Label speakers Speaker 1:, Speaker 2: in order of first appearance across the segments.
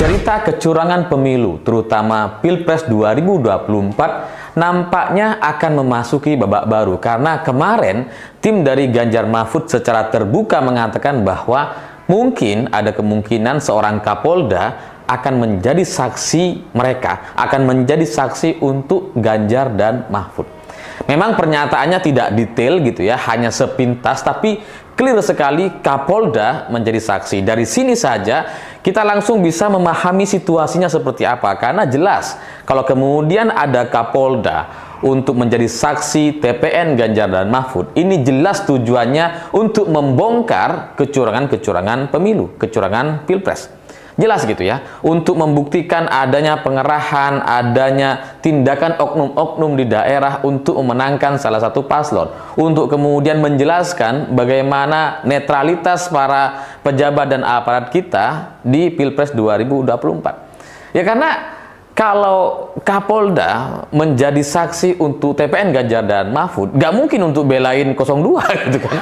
Speaker 1: Cerita kecurangan pemilu, terutama Pilpres 2024, nampaknya akan memasuki babak baru karena kemarin tim dari Ganjar Mahfud secara terbuka mengatakan bahwa mungkin ada kemungkinan seorang Kapolda akan menjadi saksi mereka, akan menjadi saksi untuk Ganjar dan Mahfud. Memang pernyataannya tidak detail gitu ya, hanya sepintas, tapi clear sekali Kapolda menjadi saksi. Dari sini saja kita langsung bisa memahami situasinya seperti apa, karena jelas kalau kemudian ada Kapolda untuk menjadi saksi TPN Ganjar dan Mahfud, ini jelas tujuannya untuk membongkar kecurangan-kecurangan pemilu, kecurangan Pilpres. Jelas gitu ya, untuk membuktikan adanya pengerahan, adanya tindakan oknum-oknum di daerah untuk memenangkan salah satu paslon, untuk kemudian menjelaskan bagaimana netralitas para pejabat dan aparat kita di Pilpres 2024. Ya karena kalau Kapolda menjadi saksi untuk TPN Ganjar dan Mahfud, gak mungkin untuk belain 02 gitu kan.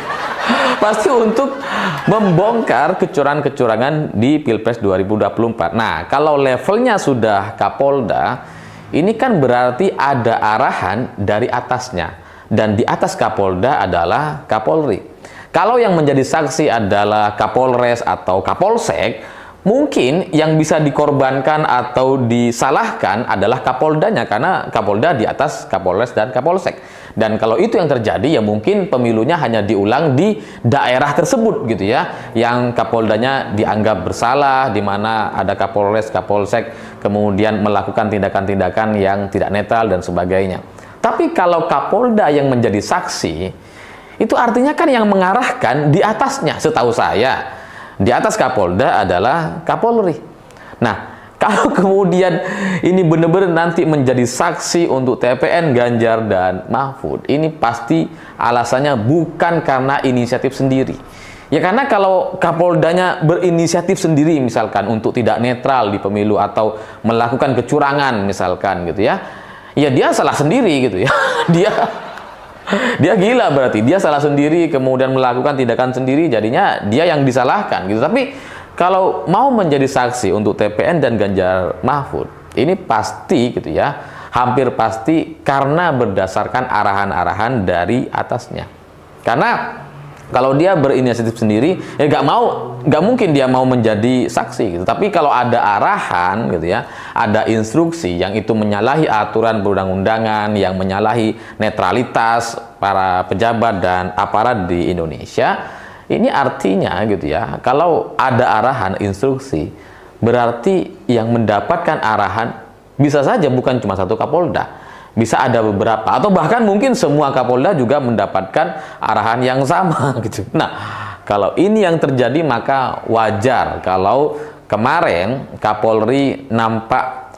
Speaker 1: Pasti untuk membongkar kecurangan-kecurangan di Pilpres 2024. Nah, kalau levelnya sudah Kapolda, ini kan berarti ada arahan dari atasnya. Dan di atas Kapolda adalah Kapolri. Kalau yang menjadi saksi adalah Kapolres atau Kapolsek, mungkin yang bisa dikorbankan atau disalahkan adalah Kapoldanya, karena Kapolda di atas Kapolres dan Kapolsek. Dan kalau itu yang terjadi, ya mungkin pemilunya hanya diulang di daerah tersebut gitu ya, yang Kapoldanya dianggap bersalah, di mana ada Kapolres, Kapolsek kemudian melakukan tindakan-tindakan yang tidak netral dan sebagainya. Tapi kalau Kapolda yang menjadi saksi, itu artinya kan yang mengarahkan di atasnya. Setahu saya di atas Kapolda adalah Kapolri. Nah, kalau kemudian ini benar-benar nanti menjadi saksi untuk TPN Ganjar dan Mahfud, ini pasti alasannya bukan karena inisiatif sendiri. Ya karena kalau Kapoldanya berinisiatif sendiri misalkan untuk tidak netral di pemilu atau melakukan kecurangan misalkan gitu ya, ya dia salah sendiri gitu ya. Dia gila berarti, dia salah sendiri kemudian melakukan tindakan sendiri, jadinya dia yang disalahkan gitu. Tapi kalau mau menjadi saksi untuk TPN dan Ganjar Mahfud, ini pasti gitu ya, hampir pasti karena berdasarkan arahan-arahan dari atasnya. Karena kalau dia berinisiatif sendiri, ya nggak mungkin dia mau menjadi saksi gitu. Tapi kalau ada arahan gitu ya, ada instruksi yang itu menyalahi aturan perundang-undangan, yang menyalahi netralitas para pejabat dan aparat di Indonesia, ini artinya gitu ya, kalau ada arahan instruksi, berarti yang mendapatkan arahan bisa saja bukan cuma satu Kapolda. Bisa ada beberapa, atau bahkan mungkin semua Kapolda juga mendapatkan arahan yang sama gitu. Nah, kalau ini yang terjadi maka wajar kalau kemarin Kapolri nampak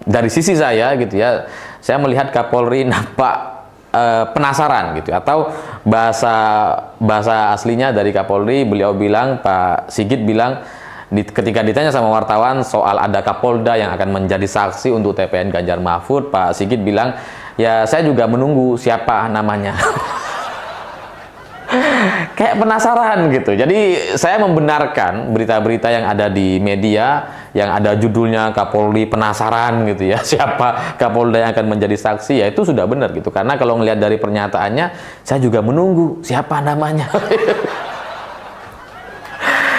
Speaker 1: dari sisi saya gitu ya, saya melihat Kapolri nampak penasaran gitu, atau bahasa aslinya dari Kapolri, beliau bilang, Pak Sigit bilang, ketika ditanya sama wartawan soal ada Kapolda yang akan menjadi saksi untuk TPN Ganjar Mahfud, Pak Sigit bilang, ya saya juga menunggu siapa namanya. Kayak penasaran gitu. Jadi saya membenarkan berita-berita yang ada di media yang ada judulnya Kapolri penasaran gitu ya, siapa Kapolda yang akan menjadi saksi, ya itu sudah benar gitu. Karena kalau ngelihat dari pernyataannya, saya juga menunggu siapa namanya.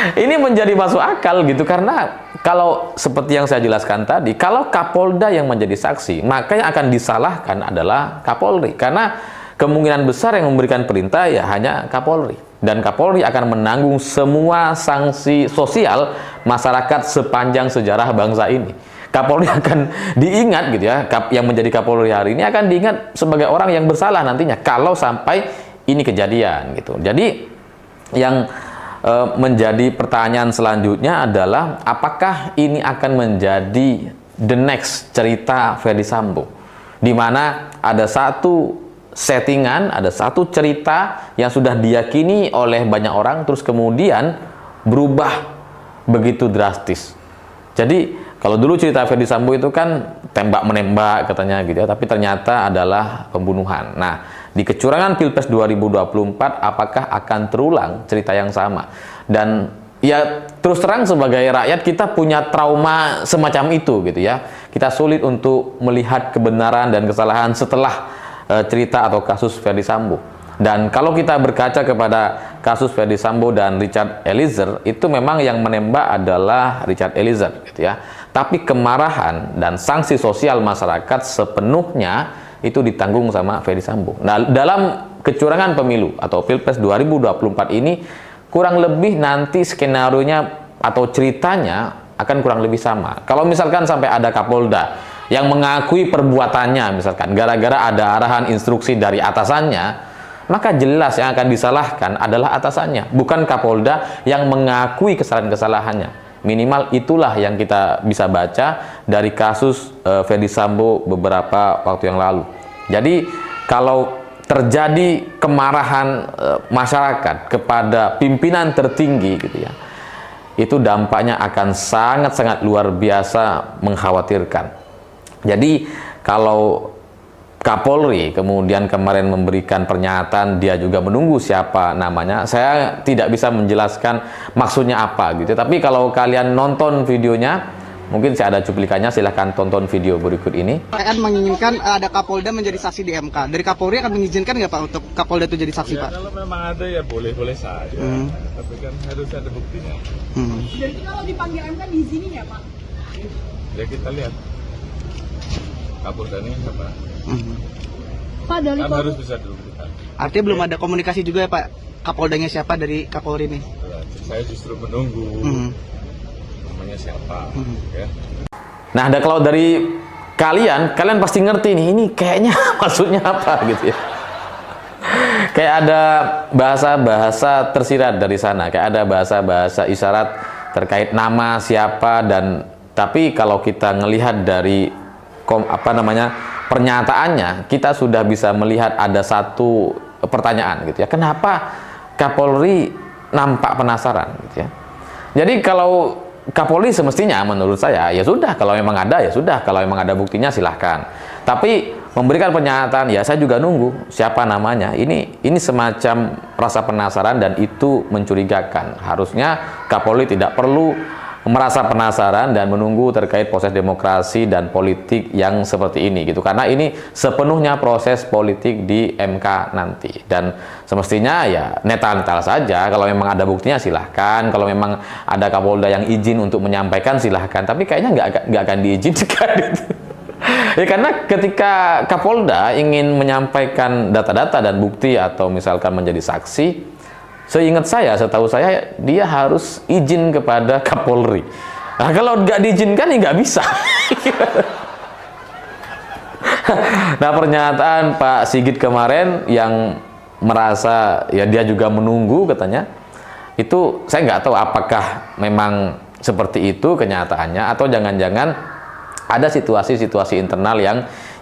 Speaker 1: Ini menjadi masuk akal gitu, karena kalau seperti yang saya jelaskan tadi, kalau Kapolda yang menjadi saksi, maka yang akan disalahkan adalah Kapolri, karena kemungkinan besar yang memberikan perintah ya hanya Kapolri, dan Kapolri akan menanggung semua sanksi sosial masyarakat sepanjang sejarah bangsa ini. Kapolri akan diingat gitu ya, yang menjadi Kapolri hari ini akan diingat sebagai orang yang bersalah nantinya kalau sampai ini kejadian gitu. Jadi yang menjadi pertanyaan selanjutnya adalah apakah ini akan menjadi the next cerita Ferdy Sambo, di mana ada satu settingan, ada satu cerita yang sudah diyakini oleh banyak orang terus kemudian berubah begitu drastis. Jadi kalau dulu cerita Ferdy Sambo itu kan tembak menembak katanya gitu ya, tapi ternyata adalah pembunuhan. Nah, di kecurangan Pilpres 2024 apakah akan terulang cerita yang sama? Dan ya terus terang sebagai rakyat kita punya trauma semacam itu gitu ya. Kita sulit untuk melihat kebenaran dan kesalahan setelah cerita atau kasus Ferdy Sambo. Dan kalau kita berkaca kepada kasus Ferdy Sambo dan Richard Eliezer, itu memang yang menembak adalah Richard Eliezer gitu ya. Tapi kemarahan dan sanksi sosial masyarakat sepenuhnya itu ditanggung sama Ferdy Sambo. Nah, dalam kecurangan pemilu atau Pilpres 2024 ini kurang lebih nanti skenarionya atau ceritanya akan kurang lebih sama. Kalau misalkan sampai ada Kapolda yang mengakui perbuatannya, misalkan gara-gara ada arahan instruksi dari atasannya, maka jelas yang akan disalahkan adalah atasannya, bukan Kapolda yang mengakui kesalahan-kesalahannya. Minimal itulah yang kita bisa baca dari kasus Ferdy Sambo beberapa waktu yang lalu. Jadi kalau terjadi kemarahan masyarakat kepada pimpinan tertinggi gitu ya, itu dampaknya akan sangat-sangat luar biasa mengkhawatirkan. Jadi kalau Kapolri kemudian kemarin memberikan pernyataan dia juga menunggu siapa namanya, saya tidak bisa menjelaskan maksudnya apa gitu. Tapi kalau kalian nonton videonya, mungkin saya ada cuplikannya, silahkan tonton video berikut ini.
Speaker 2: Kan menginginkan ada Kapolda menjadi saksi di MK. Dari Kapolri akan mengizinkan nggak Pak untuk Kapolda itu jadi saksi
Speaker 3: ya,
Speaker 2: Pak?
Speaker 3: Kalau memang ada ya boleh-boleh saja, tapi kan harus ada buktinya.
Speaker 4: Jadi kalau dipanggil MK diizinin ya Pak?
Speaker 3: Ya kita lihat Kapolda ini siapa.
Speaker 4: Pak dari
Speaker 3: Kan harus bisa dibuktikan.
Speaker 2: Artinya belum ada komunikasi juga ya Pak, Kapoldanya siapa dari Kapolri ini?
Speaker 3: Saya justru menunggu namanya siapa. Ya.
Speaker 1: Nah, ada kalau dari kalian pasti ngerti nih, ini kayaknya maksudnya apa gitu ya. Kayak ada bahasa-bahasa tersirat dari sana, kayak ada bahasa-bahasa isyarat terkait nama siapa, dan tapi kalau kita ngelihat dari pernyataannya, kita sudah bisa melihat ada satu pertanyaan gitu ya. Kenapa Kapolri nampak penasaran gitu ya. Jadi kalau Kapolri semestinya menurut saya ya sudah, kalau memang ada ya sudah, kalau memang ada buktinya silahkan. Tapi memberikan pernyataan ya saya juga nunggu siapa namanya. Ini semacam rasa penasaran dan itu mencurigakan. Harusnya Kapolri tidak perlu merasa penasaran dan menunggu terkait proses demokrasi dan politik yang seperti ini gitu, karena ini sepenuhnya proses politik di MK nanti, dan semestinya ya netral-netral saja. Kalau memang ada buktinya silahkan, kalau memang ada Kapolda yang izin untuk menyampaikan silahkan, tapi kayaknya nggak akan diizinkan gitu. Ya karena ketika Kapolda ingin menyampaikan data-data dan bukti atau misalkan menjadi saksi, setahu saya dia harus izin kepada Kapolri. Nah, kalau nggak diizinkan ya nggak bisa. Nah, pernyataan Pak Sigit kemarin yang merasa ya dia juga menunggu katanya, itu saya nggak tahu apakah memang seperti itu kenyataannya atau jangan-jangan ada situasi-situasi internal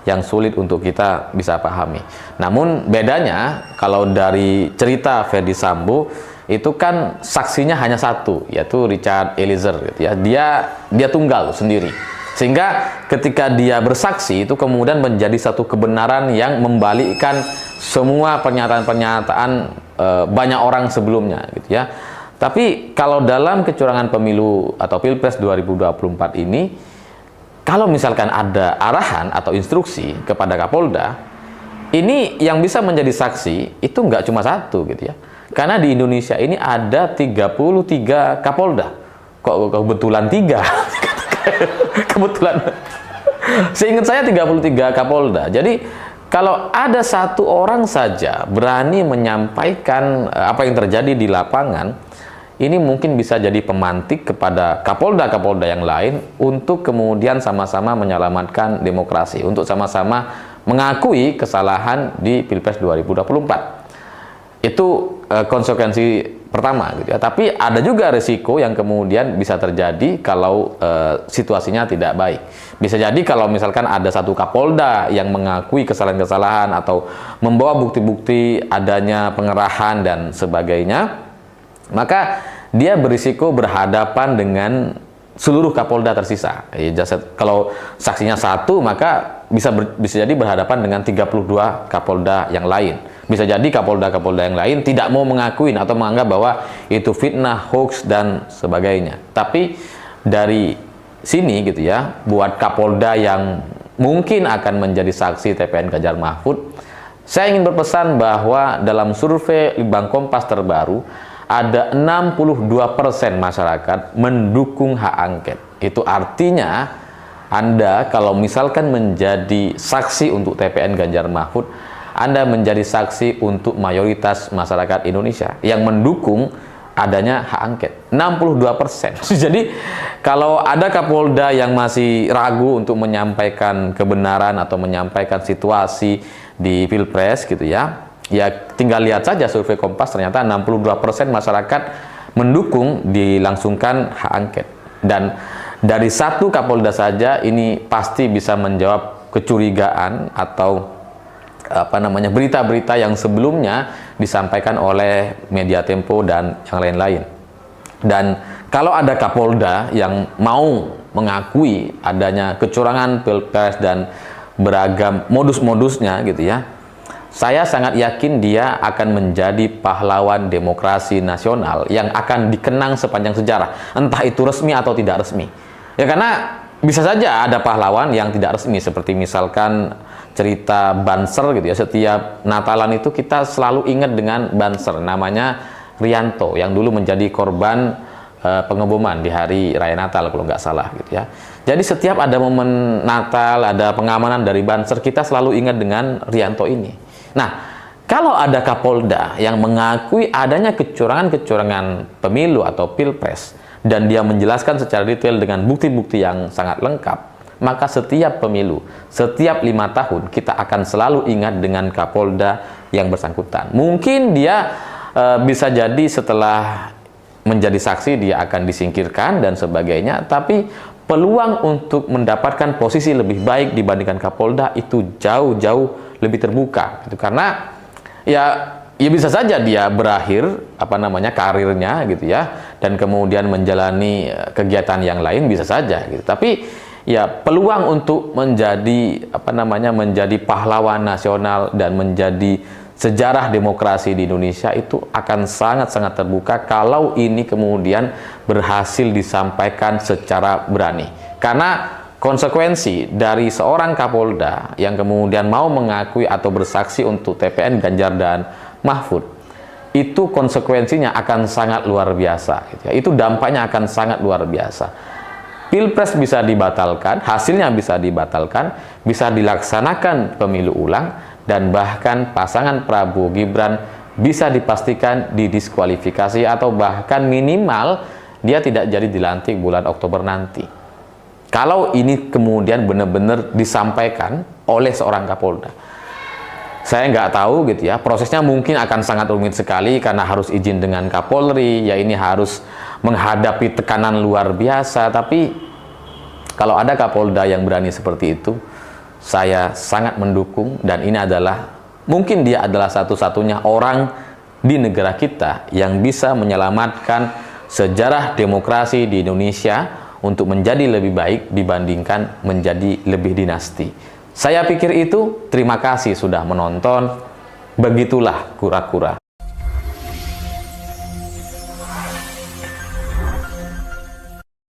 Speaker 1: yang sulit untuk kita bisa pahami. Namun bedanya kalau dari cerita Ferdy Sambo itu kan saksinya hanya satu, yaitu Richard Eliezer gitu ya. Dia tunggal sendiri. Sehingga ketika dia bersaksi itu kemudian menjadi satu kebenaran yang membalikkan semua pernyataan-pernyataan banyak orang sebelumnya gitu ya. Tapi kalau dalam kecurangan pemilu atau Pilpres 2024 ini, kalau misalkan ada arahan atau instruksi kepada Kapolda, ini yang bisa menjadi saksi itu nggak cuma satu gitu ya. Karena di Indonesia ini ada 33 Kapolda. Kok kebetulan 3? Kebetulan. Seingat saya 33 Kapolda. Jadi kalau ada satu orang saja berani menyampaikan apa yang terjadi di lapangan, ini mungkin bisa jadi pemantik kepada Kapolda-Kapolda yang lain untuk kemudian sama-sama menyelamatkan demokrasi, untuk sama-sama mengakui kesalahan di Pilpres 2024. Itu konsekuensi pertama gitu ya. Tapi ada juga risiko yang kemudian bisa terjadi kalau situasinya tidak baik. Bisa jadi kalau misalkan ada satu Kapolda yang mengakui kesalahan-kesalahan atau membawa bukti-bukti adanya pengerahan dan sebagainya, maka dia berisiko berhadapan dengan seluruh Kapolda tersisa. Kalau saksinya satu, maka bisa jadi berhadapan dengan 32 Kapolda yang lain. Bisa jadi Kapolda-Kapolda yang lain tidak mau mengakuin atau menganggap bahwa itu fitnah, hoax, dan sebagainya. Tapi dari sini gitu ya, buat Kapolda yang mungkin akan menjadi saksi TPN Ganjar Mahfud, saya ingin berpesan bahwa dalam survei Litbang Kompas terbaru, ada 62% masyarakat mendukung hak angket. Itu artinya Anda kalau misalkan menjadi saksi untuk TPN Ganjar Mahfud, Anda menjadi saksi untuk mayoritas masyarakat Indonesia yang mendukung adanya hak angket, 62%. Jadi kalau ada Kapolda yang masih ragu untuk menyampaikan kebenaran atau menyampaikan situasi di Pilpres gitu ya, ya tinggal lihat saja survei Kompas, ternyata 62% masyarakat mendukung dilangsungkan hak angket. Dan dari satu Kapolda saja ini pasti bisa menjawab kecurigaan atau berita-berita yang sebelumnya disampaikan oleh Media Tempo dan yang lain-lain. Dan kalau ada Kapolda yang mau mengakui adanya kecurangan Pilpres dan beragam modus-modusnya gitu ya, saya sangat yakin dia akan menjadi pahlawan demokrasi nasional yang akan dikenang sepanjang sejarah, entah itu resmi atau tidak resmi. Ya karena bisa saja ada pahlawan yang tidak resmi, seperti misalkan cerita Banser gitu ya. Setiap Natalan itu kita selalu ingat dengan Banser, namanya Rianto, yang dulu menjadi korban pengeboman di hari Raya Natal kalau nggak salah gitu ya. Jadi setiap ada momen Natal, ada pengamanan dari Banser, kita selalu ingat dengan Rianto ini. Nah, kalau ada Kapolda yang mengakui adanya kecurangan-kecurangan pemilu atau Pilpres, dan dia menjelaskan secara detail dengan bukti-bukti yang sangat lengkap, maka setiap pemilu, setiap 5 tahun, kita akan selalu ingat dengan Kapolda yang bersangkutan. Mungkin dia bisa jadi setelah menjadi saksi dia akan disingkirkan dan sebagainya, tapi peluang untuk mendapatkan posisi lebih baik dibandingkan Kapolda itu jauh-jauh lebih terbuka. Itu karena ya bisa saja dia berakhir karirnya gitu ya, dan kemudian menjalani kegiatan yang lain bisa saja gitu. Tapi ya peluang untuk menjadi menjadi pahlawan nasional dan menjadi sejarah demokrasi di Indonesia itu akan sangat-sangat terbuka kalau ini kemudian berhasil disampaikan secara berani. Karena konsekuensi dari seorang Kapolda yang kemudian mau mengakui atau bersaksi untuk TPN Ganjar dan Mahfud, itu konsekuensinya akan sangat luar biasa gitu ya. Itu dampaknya akan sangat luar biasa. Pilpres bisa dibatalkan, hasilnya bisa dibatalkan, bisa dilaksanakan pemilu ulang, dan bahkan pasangan Prabowo Gibran bisa dipastikan didiskualifikasi atau bahkan minimal dia tidak jadi dilantik bulan Oktober nanti. Kalau ini kemudian benar-benar disampaikan oleh seorang Kapolda. Saya nggak tahu gitu ya, prosesnya mungkin akan sangat rumit sekali karena harus izin dengan Kapolri, ya ini harus menghadapi tekanan luar biasa. Tapi kalau ada Kapolda yang berani seperti itu, saya sangat mendukung, dan ini adalah mungkin dia adalah satu-satunya orang di negara kita yang bisa menyelamatkan sejarah demokrasi di Indonesia untuk menjadi lebih baik dibandingkan menjadi lebih dinasti. Saya pikir itu. Terima kasih sudah menonton. Begitulah kura-kura.